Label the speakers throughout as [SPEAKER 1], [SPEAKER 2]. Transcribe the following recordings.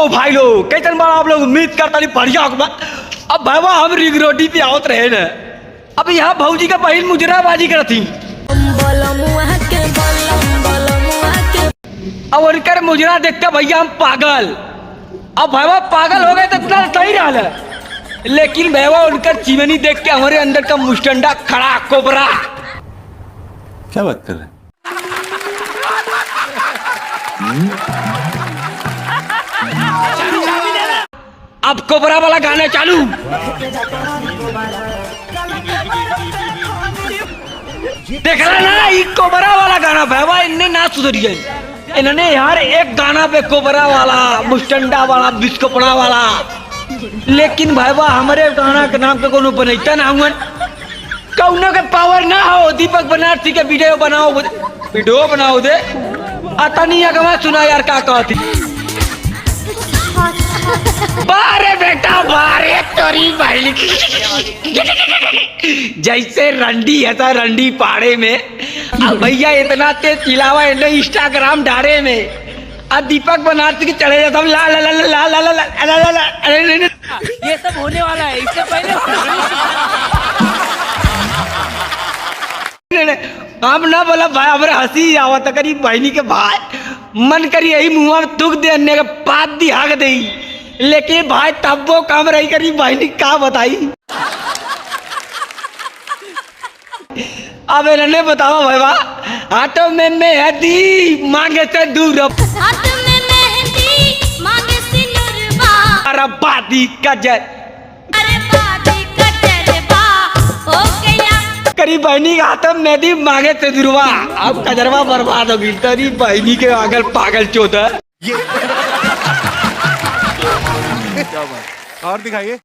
[SPEAKER 1] भाई लोग कैसे बार आप लोग उम्मीद करता नहीं बढ़िया होगा। अब भाई हम रिग रोटी पे आवत रहे न। अब यहाँ भौजी का पहल मुजराबाजी कर थी। अब उनकर मुजरा देखते भैया हम पागल। अब भैया पागल हो गए तो इतना सही रहा है, लेकिन भैया उनकर जीवनी देख के हमारे अंदर का मुस्टंडा खड़ा कोबरा।
[SPEAKER 2] क्या बात कर रहे हैं?
[SPEAKER 1] अब कोबरा वाला गाना चालू। देख रहा ना ये कोबरा वाला गाना भैया इनने ना सुधरी है। इन्होंने यार एक गाना पे कोबरा वाला मुस्टंडा वाला बिस्कोपड़ा वाला, लेकिन भाईवा हमारे गाना के नाम पे कोनो बनैता ना हुआ। कौनो के पावर ना हो दीपक बनारसी के वीडियो बनाओ दे आता नहीं अगवा सुना यार का कहती। बारे बेटा बारे तोरी भाई जैसे रंडी है था रंडी पाड़े में। अब भैया इतना तेज चिल्लावा इंस्टाग्राम डारे में। अब दीपक बनारसी के चढ़े जाता ला ला ला ला ला ला ला ला ला। ये सब होने वाला है इससे पहले। हम ना बोला भाई हमारे हंसी आवत करी बहनी के भाई मन करी यही मुँह में दुख देने के पात दी हाक दे, लेकिन भाई तब वो काम रही करी बहनी का बताई। अब इन्होंने बताओ भाई हाथों में मेहंदी मांगे से दूर अरे बादी कजर करी बहनी का हाथों में मेहंदी मांगे से दुर्वा। अब कजरवा बर्बाद होगी तेरी बहनी के आगल पागल चौथा।
[SPEAKER 2] और दिखाइए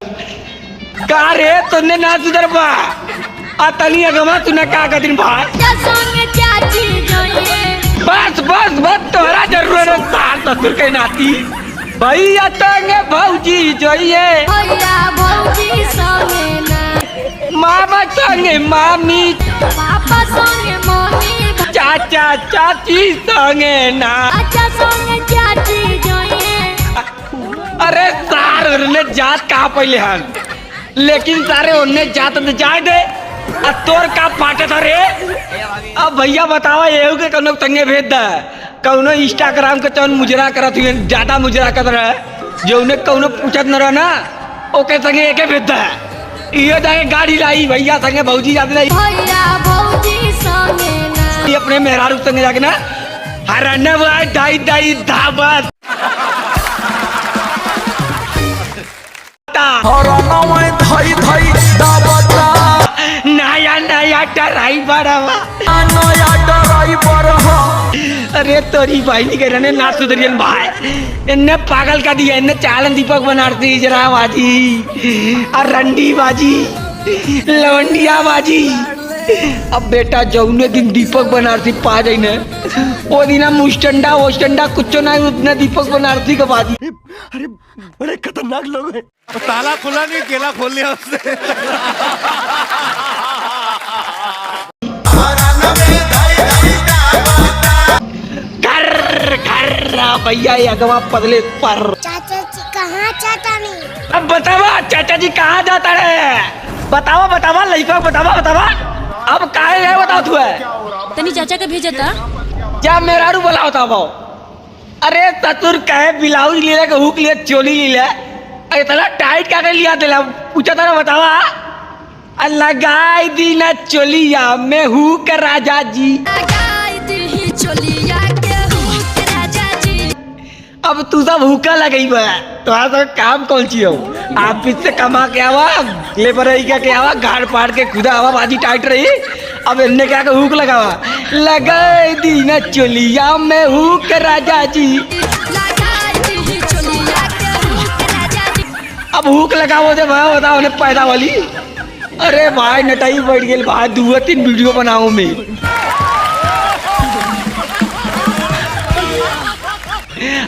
[SPEAKER 1] का रे तुमने ना सुधर पा तनी अगवा तूने क्या कर दिन भाई। बस बस बस तोरा जरूरत साल ससुर के नाती भैया तंगे भौजी जोइए मामा संगे मामी पापा संगे मम्मी चाचा चाची संगे ना चाची जोइए। अरे सार उन्हें जात कहा पहले हन, लेकिन सारे उन्हें जात तो जाए दे तोर का पाटे था रे। अब भैया बतावा ये के कौन संगे भेज दा कौनो इंस्टाग्राम के चौन मुजरा करत हुए ज्यादा मुजरा कर रहा है जो उन्हें कौनो पूछत न रहा ना ओके संगे एक भेज दा। ये जाके गाड़ी लाई भैया संगे भौजी जाते लाई ये अपने मेहरारू संगे जाके ना हरने भाई दाई दाई धाबत नया नया ड्राइवर अरे तोरी भाई के रहने ना सुधरियन भाई इन्ने पागल का दिया इन्ने चालन दीपक बनारसी जरा बाजी और रंडी बाजी लवंडिया बाजी। अब बेटा जौने दिन दीपक बनारसी पा जाई न वो दिन मुस्टंडा वोस्टंडा कुछ ना उतना दीपक बनारसी का बाजी।
[SPEAKER 2] अरे बड़े खतरनाक लोग हैं। ताला खुला नहीं केला खोल लिया उसने।
[SPEAKER 1] भैया ये अगवा पगले पर
[SPEAKER 3] चाचा जी कहाँ जाता नहीं।
[SPEAKER 1] अब बतावा चाचा जी कहाँ जाता है बतावा बतावा लड़का बतावा बतावा अब काहे है बताओ तू है
[SPEAKER 4] तनी चाचा का भेजा था
[SPEAKER 1] क्या मेहरारू बोला था वो। अरे ससुर कहे ब्लाउज ले ले हुक ले चोली ले ले इतना टाइट क्या कर लिया दिला पूछा था ना बतावा लगाई दी ना चोलिया में हुक राजा जी। अब तू सब हुक्का लगई बा तो सब काम कौन सी हो आप इससे कमा के आवा लेबर के आवा गाड़ पाड़ के खुदा हवा बाजी टाइट रही। अब इनने क्या हुक लगावा लगाई दी ना चोलिया में हुक राजा जी। अब हुक लगाओ दे भाई बताओ उन्हें पैदा वाली। अरे भाई नटाई बैठ गई भाई 2-3 वीडियो बनाओ में।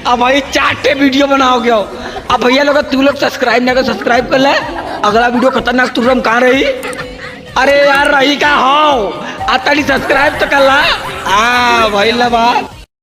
[SPEAKER 1] अब भाई 4 वीडियो बनाओगे। अब भैया लोग तू लोग सब्सक्राइब ना कर सब्सक्राइब कर ले। अगला वीडियो खतरनाक तुरंत कहाँ रही। अरे यार रही का हो आता सब्सक्राइब तो कर ला भाई ला बात।